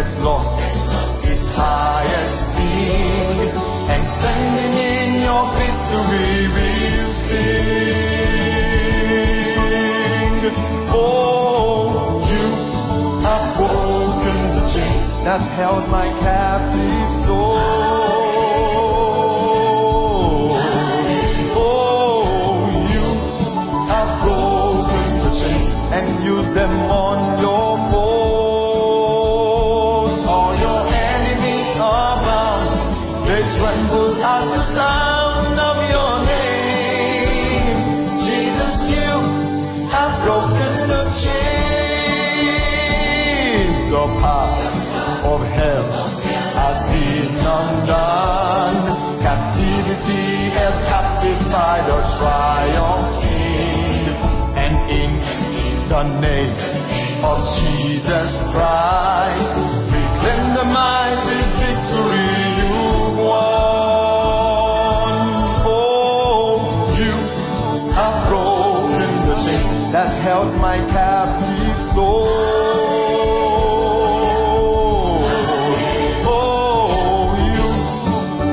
gets lost is high esteemed, and standing in your victory we'll sing. Oh, you have broken the chains that held my captive soul. And use them on your foes. All your enemies are bound, they tremble at the sound of your name. Jesus, you have broken the chains. The power of hell has been undone. Captivity held captive by the triumph King. And in the name of Jesus Christ, we claim the mighty victory you've won. Oh, you have broken the chains that held my captive soul. Oh, you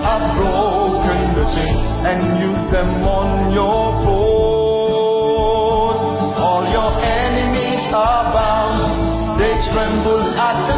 have broken the chains and used them on your foes. All your enemies are bound, they tremble at the